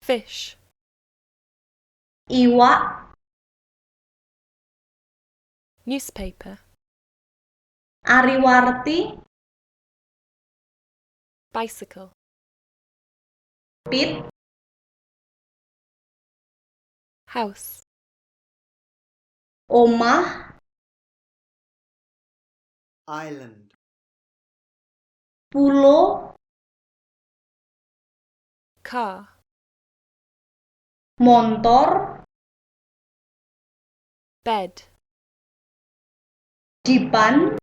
fish, iwak, newspaper, Ariwarti, bicycle, pit, house, omah, island, pulo, car, montor, bed, dipan,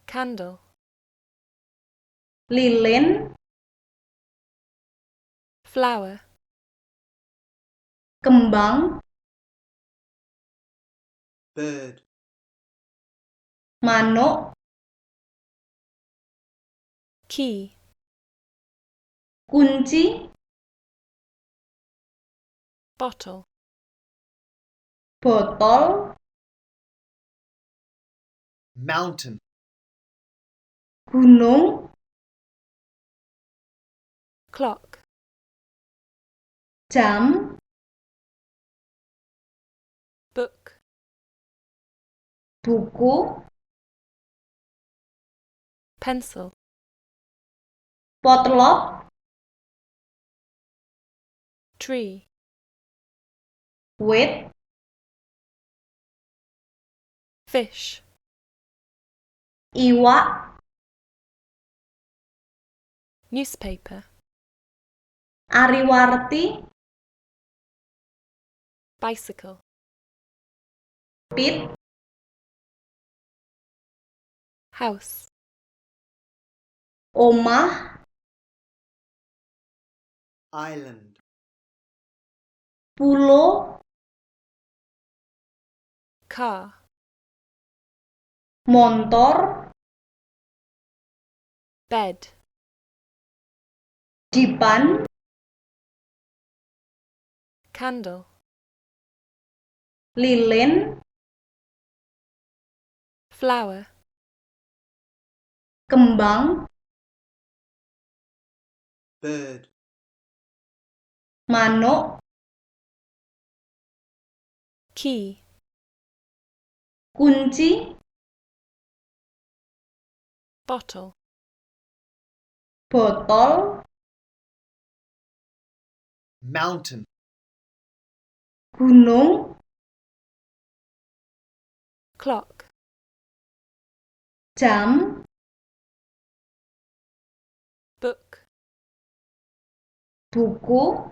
candle, lilin, flower, kembang, bird, manuk, key, kunci, bottle, botol, mountain, gunung, clock, jam, book, buku, pencil, potlot, tree, wit, fish, iwak, newspaper, Ariwarti, bicycle, pit, house, omah, island, pulo, car, montor, bed, dipan, candle, lilin, flower, kembang, bird, manuk, key, kunci, bottle, botol, mountain, gunung, clock, jam, book, buku,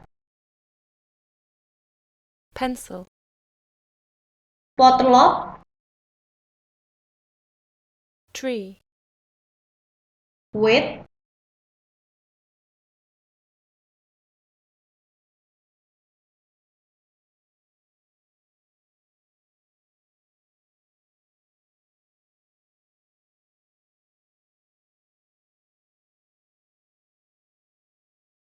pencil, potlot, tree, wit,